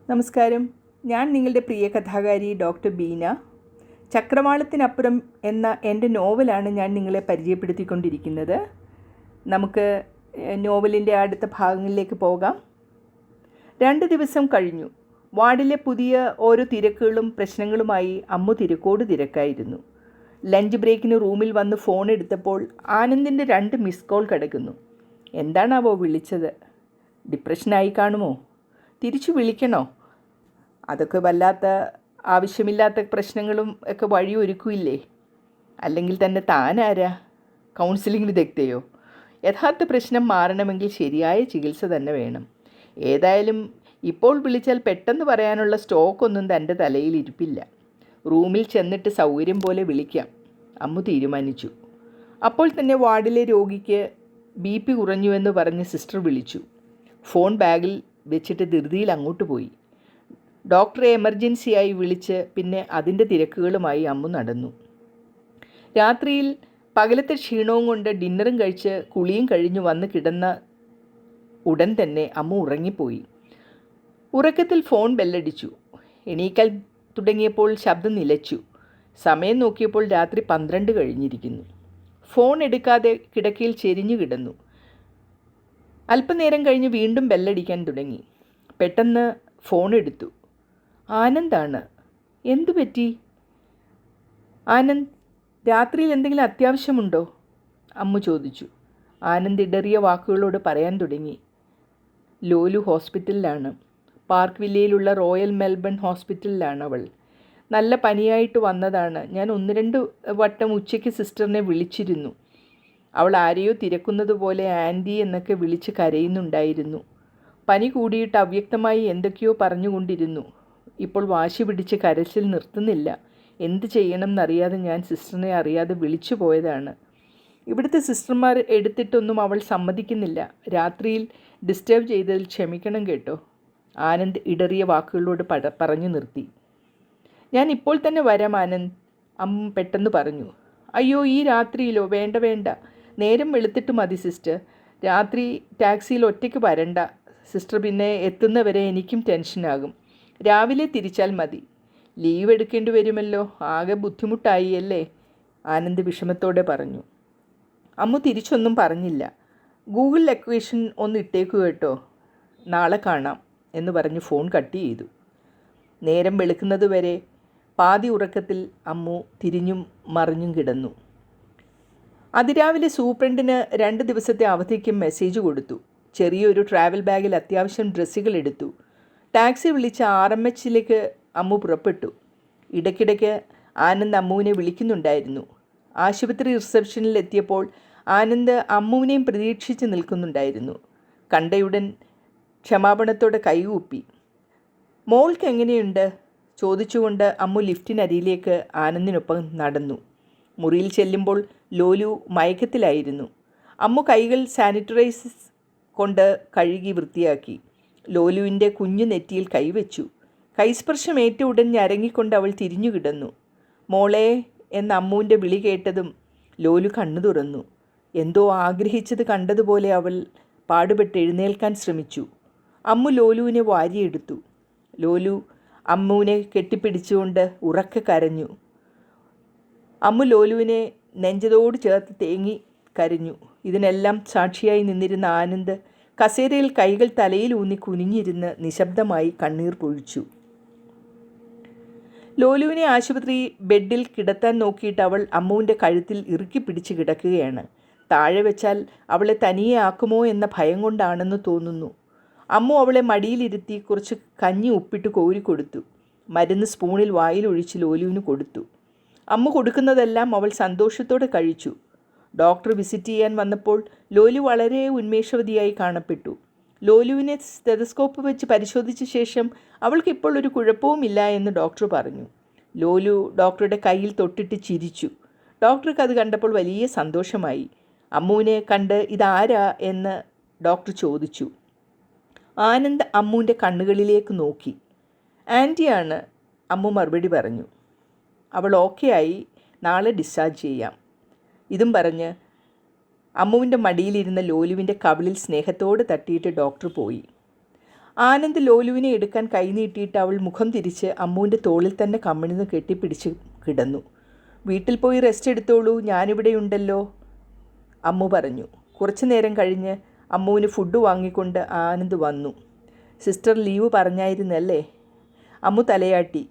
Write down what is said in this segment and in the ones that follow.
നമസ്കാരം. ഞാൻ നിങ്ങളുടെ പ്രിയ കഥാകാരി ഡോക്ടർ ബീന. ചക്രവാളത്തിനപ്പുറം എന്ന എൻ്റെ നോവലാണ് ഞാൻ നിങ്ങളെ പരിചയപ്പെടുത്തിക്കൊണ്ടിരിക്കുന്നത്. നമുക്ക് നോവലിൻ്റെ അടുത്ത ഭാഗങ്ങളിലേക്ക് പോകാം. 2 ദിവസം കഴിഞ്ഞു. വാർഡിലെ പുതിയ ഓരോ തിരക്കുകളും പ്രശ്നങ്ങളുമായി അമ്മു തിരക്കോട് തിരക്കായിരുന്നു. ലഞ്ച് ബ്രേക്കിന് റൂമിൽ വന്ന് ഫോൺ എടുത്തപ്പോൾ ആനന്ദിൻ്റെ 2 മിസ് കോൾ കിടക്കുന്നു. എന്താണാവോ വിളിച്ചത്? ഡിപ്രഷനായി കാണുമോ? തിരിച്ചു വിളിക്കണോ? അതൊക്കെ വല്ലാത്ത ആവശ്യമില്ലാത്ത പ്രശ്നങ്ങളും ഒക്കെ വഴിയൊരുക്കില്ലേ? അല്ലെങ്കിൽ തന്നെ താനാരാ? കൗൺസിലിംഗ് വിദഗ്ധയോ? യഥാർത്ഥ പ്രശ്നം മാറണമെങ്കിൽ ശരിയായ ചികിത്സ തന്നെ വേണം. ഏതായാലും ഇപ്പോൾ വിളിച്ചാൽ പെട്ടെന്ന് പറയാനുള്ള സ്റ്റോക്കൊന്നും തൻ്റെ തലയിൽ ഇരിപ്പില്ല. റൂമിൽ ചെന്നിട്ട് സൗകര്യം പോലെ വിളിക്കാം, അമ്മു തീരുമാനിച്ചു. അപ്പോൾ തന്നെ വാർഡിലെ രോഗിക്ക് BP കുറഞ്ഞുവെന്ന് പറഞ്ഞ് സിസ്റ്റർ വിളിച്ചു. ഫോൺ ബാഗിൽ വെച്ചിട്ട് ധൃതിയിൽ അങ്ങോട്ട് പോയി. ഡോക്ടറെ എമർജൻസിയായി വിളിച്ച് പിന്നെ അതിൻ്റെ തിരക്കുകളുമായി അമ്മു നടന്നു. രാത്രിയിൽ പകലത്തെ ക്ഷീണവും കൊണ്ട് ഡിന്നറും കഴിച്ച് കുളിയും കഴിഞ്ഞു വന്ന് കിടന്ന ഉടൻ തന്നെ അമ്മു ഉറങ്ങിപ്പോയി. ഉറക്കത്തിൽ ഫോൺ ബെല്ലടിച്ചു. എണീക്കാൻ തുടങ്ങിയപ്പോൾ ശബ്ദം നിലച്ചു. സമയം നോക്കിയപ്പോൾ രാത്രി 12 കഴിഞ്ഞിരിക്കുന്നു. ഫോൺ എടുക്കാതെ കിടക്കയിൽ ചെരിഞ്ഞു കിടന്നു. അല്പനേരം കഴിഞ്ഞ് വീണ്ടും ബെല്ലടിക്കാൻ തുടങ്ങി. പെട്ടെന്ന് ഫോൺ എടുത്തു. ആനന്ദാണ്. എന്തു പറ്റി? ആനന്ദ്, രാത്രിയിൽ എന്തെങ്കിലും അത്യാവശ്യമുണ്ടോ? അമ്മു ചോദിച്ചു. ആനന്ദ് ഇടറിയ വാക്കുകളോട് പറയാൻ തുടങ്ങി. ലോലു ഹോസ്പിറ്റലിലാണ്. പാർക്ക് വില്ലയിലുള്ള റോയൽ മെൽബൺ ഹോസ്പിറ്റലിലാണ് അവൾ. നല്ല പനിയായിട്ട് വന്നതാണ്. ഞാൻ 1-2 വട്ടം ഉച്ചയ്ക്ക് സിസ്റ്ററിനെ വിളിച്ചിരുന്നു. അവൾ ആരെയോ തിരക്കുന്നത് പോലെ ആൻറ്റി എന്നൊക്കെ വിളിച്ച് കരയുന്നുണ്ടായിരുന്നു. പനി കൂടിയിട്ട് അവ്യക്തമായി എന്തൊക്കെയോ പറഞ്ഞുകൊണ്ടിരുന്നു. ഇപ്പോൾ വാശി പിടിച്ച് കരച്ചിൽ നിർത്തുന്നില്ല. എന്ത് ചെയ്യണം എന്നറിയാതെ ഞാൻ സിസ്റ്ററിനെ അറിയാതെ വിളിച്ചു പോയതാണ്. ഇവിടുത്തെ സിസ്റ്റർമാർ എടുത്തിട്ടൊന്നും അവൾ സമ്മതിക്കുന്നില്ല. രാത്രിയിൽ ഡിസ്റ്റർബ് ചെയ്തതിൽ ക്ഷമിക്കണം കേട്ടോ. ആനന്ദ് ഇടറിയ വാക്കുകളോട് പറഞ്ഞു നിർത്തി. ഞാൻ ഇപ്പോൾ തന്നെ വരാം ആനന്ദ്, അമ്മ പെട്ടെന്ന് പറഞ്ഞു. അയ്യോ, ഈ രാത്രിയിലോ? വേണ്ട വേണ്ട, നേരം വെളുത്തിട്ട് മതി സിസ്റ്റർ. രാത്രി ടാക്സിയിൽ ഒറ്റയ്ക്ക് വരണ്ട സിസ്റ്റർ, പിന്നെ എത്തുന്നവരെ എനിക്കും ടെൻഷനാകും. രാവിലെ തിരിച്ചാൽ മതി. ലീവ് എടുക്കേണ്ടി വരുമല്ലോ, ആകെ ബുദ്ധിമുട്ടായി അല്ലേ? ആനന്ദ് വിഷമത്തോടെ പറഞ്ഞു. അമ്മു തിരിച്ചൊന്നും പറഞ്ഞില്ല. ഗൂഗിൾ ലൊക്കേഷൻ ഒന്ന് ഇട്ടേക്കു കേട്ടോ. നാളെ കാണാം എന്ന് പറഞ്ഞ് ഫോൺ കട്ട് ചെയ്തു. നേരം വെളുക്കുന്നത് വരെ പാതി ഉറക്കത്തിൽ അമ്മു തിരിഞ്ഞും മറിഞ്ഞും കിടന്നു. അതിരാവിലെ സൂപ്രണ്ടിന് 2 ദിവസത്തെ അവധിക്കും മെസ്സേജ് കൊടുത്തു. ചെറിയൊരു ട്രാവൽ ബാഗിൽ അത്യാവശ്യം ഡ്രസ്സുകൾ എടുത്തു. ടാക്സി വിളിച്ച് RMHലേക്ക് അമ്മു പുറപ്പെട്ടു. ഇടയ്ക്കിടയ്ക്ക് ആനന്ദ് അമ്മുവിനെ വിളിക്കുന്നുണ്ടായിരുന്നു. ആശുപത്രി റിസപ്ഷനിൽ എത്തിയപ്പോൾ ആനന്ദ് അമ്മുവിനെയും പ്രതീക്ഷിച്ച് നിൽക്കുന്നുണ്ടായിരുന്നു. കണ്ടയുടൻ ക്ഷമാപണത്തോടെ കൈകൂപ്പി. മോൾക്ക് എങ്ങനെയുണ്ട് ചോദിച്ചുകൊണ്ട് അമ്മു ലിഫ്റ്റിനരിയിലേക്ക് ആനന്ദിനൊപ്പം നടന്നു. മുറിയിൽ ചെല്ലുമ്പോൾ ലോലു മയക്കത്തിലായിരുന്നു. അമ്മു കൈകൾ സാനിറ്റൈസർ കൊണ്ട് കഴുകി വൃത്തിയാക്കി. ലോലുവിൻ്റെ കുഞ്ഞു നെറ്റിയിൽ കൈവച്ചു. കൈസ്പർശമേറ്റ ഉടൻ ഞരങ്ങിക്കൊണ്ട് അവൾ തിരിഞ്ഞു കിടന്നു. മോളെ എന്ന അമ്മുവിൻ്റെ വിളി കേട്ടതും ലോലു കണ്ണു തുറന്നു. എന്തോ ആഗ്രഹിച്ചത് കണ്ടതുപോലെ അവൾ പാടുപെട്ട് എഴുന്നേൽക്കാൻ ശ്രമിച്ചു. അമ്മു ലോലുവിനെ വാരിയെടുത്തു. ലോലു അമ്മുവിനെ കെട്ടിപ്പിടിച്ചുകൊണ്ട് ഉറക്കെ കരഞ്ഞു. അമ്മു ലോലുവിനെ നെഞ്ചതോട് ചേർത്ത് തേങ്ങി കരഞ്ഞു. ഇതിനെല്ലാം സാക്ഷിയായി നിന്നിരുന്ന ആനന്ദ് കസേരയിൽ കൈകൾ തലയിൽ ഊന്നി കുനിഞ്ഞിരുന്ന് നിശബ്ദമായി കണ്ണീർ പൊഴിച്ചു. ലോലുവിനെ ആശുപത്രി ബെഡിൽ കിടത്താൻ നോക്കിയിട്ട് അവൾ അമ്മുവിൻ്റെ കഴുത്തിൽ ഇറുക്കി പിടിച്ച് കിടക്കുകയാണ്. താഴെ വെച്ചാൽ അവളെ തനിയെ ആക്കുമോ എന്ന ഭയം കൊണ്ടാണെന്ന് തോന്നുന്നു. അമ്മു അവളെ മടിയിലിരുത്തി കുറച്ച് കഞ്ഞി ഉപ്പിട്ട് കോരിക്കൊടുത്തു. മരുന്ന് സ്പൂണിൽ വായിലൊഴിച്ച് ലോലുവിന് കൊടുത്തു. അമ്മു കൊടുക്കുന്നതെല്ലാം അവൾ സന്തോഷത്തോടെ കഴിച്ചു. ഡോക്ടർ വിസിറ്റ് ചെയ്യാൻ വന്നപ്പോൾ ലോലു വളരെ ഉന്മേഷവതിയായി കാണപ്പെട്ടു. ലോലുവിനെ സ്റ്റെതസ്കോപ്പ് വെച്ച് പരിശോധിച്ച ശേഷം അവൾക്കിപ്പോൾ ഒരു കുഴപ്പവുമില്ല എന്ന് ഡോക്ടർ പറഞ്ഞു. ലോലു ഡോക്ടറുടെ കയ്യിൽ തൊട്ടിട്ട് ചിരിച്ചു. ഡോക്ടർക്ക് അത് കണ്ടപ്പോൾ വലിയ സന്തോഷമായി. അമ്മുവിനെ കണ്ട് ഇതാരാ എന്ന് ഡോക്ടർ ചോദിച്ചു. ആനന്ദ് അമ്മുവിൻ്റെ കണ്ണുകളിലേക്ക് നോക്കി. ആൻറ്റിയാണ്, അമ്മു മറുപടി പറഞ്ഞു. അവൾ ഓക്കെ ആയി, നാളെ ഡിസ്ചാർജ് ചെയ്യാം. ഇതും പറഞ്ഞ് അമ്മുവിൻ്റെ മടിയിലിരുന്ന ലോലുവിൻ്റെ കവിളിൽ സ്നേഹത്തോടെ തട്ടിയിട്ട് ഡോക്ടർ പോയി. ആനന്ദ് ലോലുവിനെ എടുക്കാൻ കൈനീട്ടിയിട്ട് അവൾ മുഖം തിരിച്ച് അമ്മുവിൻ്റെ തോളിൽ തന്നെ കമ്മിണിന്ന് കെട്ടിപ്പിടിച്ച് കിടന്നു. വീട്ടിൽ പോയി റെസ്റ്റ് എടുത്തോളൂ, ഞാനിവിടെയുണ്ടല്ലോ, അമ്മു പറഞ്ഞു. കുറച്ചു നേരം കഴിഞ്ഞ് അമ്മുവിന് ഫുഡ് വാങ്ങിക്കൊണ്ട് ആനന്ദ് വന്നു. Sister leave പറഞ്ഞായിരുന്നല്ലേ? അമ്മു തലയാട്ടി.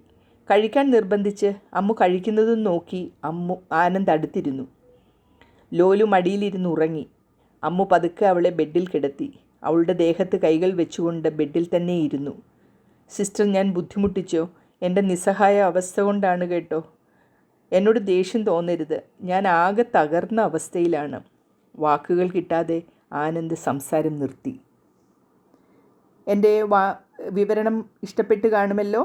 കഴിക്കാൻ നിർബന്ധിച്ച് അമ്മു കഴിക്കുന്നതും നോക്കി ആനന്ദ് അടുത്തിരുന്നു. ലോലു മടിയിലിരുന്ന് ഉറങ്ങി. അമ്മു പതുക്കെ അവളെ ബെഡിൽ കിടത്തി. അവളുടെ ദേഹത്ത് കൈകൾ വെച്ചുകൊണ്ട് ബെഡിൽ തന്നെ ഇരുന്നു. സിസ്റ്റർ, ഞാൻ ബുദ്ധിമുട്ടിച്ചോ? എൻ്റെ നിസ്സഹായ അവസ്ഥ കൊണ്ടാണ് കേട്ടോ. എന്നോട് ദേഷ്യം തോന്നരുത്. ഞാൻ ആകെ തകർന്ന അവസ്ഥയിലാണ്. വാക്കുകൾ കിട്ടാതെ ആനന്ദ് സംസാരം നിർത്തി. എൻ്റെ വിവരണം ഇഷ്ടപ്പെട്ട് കാണുമല്ലോ.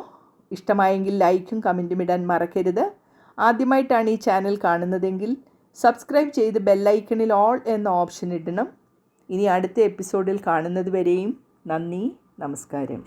ഇഷ്ടമായെങ്കിൽ ലൈക്കും കമൻറ്റും ഇടാൻ മറക്കരുത്. ആദ്യമായിട്ടാണ് ഈ ചാനൽ കാണുന്നതെങ്കിൽ സബ്സ്ക്രൈബ് ചെയ്ത് ബെല്ലൈക്കണിൽ ഓൾ എന്ന ഓപ്ഷൻ ഇടണം. ഇനി അടുത്ത എപ്പിസോഡിൽ കാണുന്നത് വരെയും നന്ദി, നമസ്കാരം.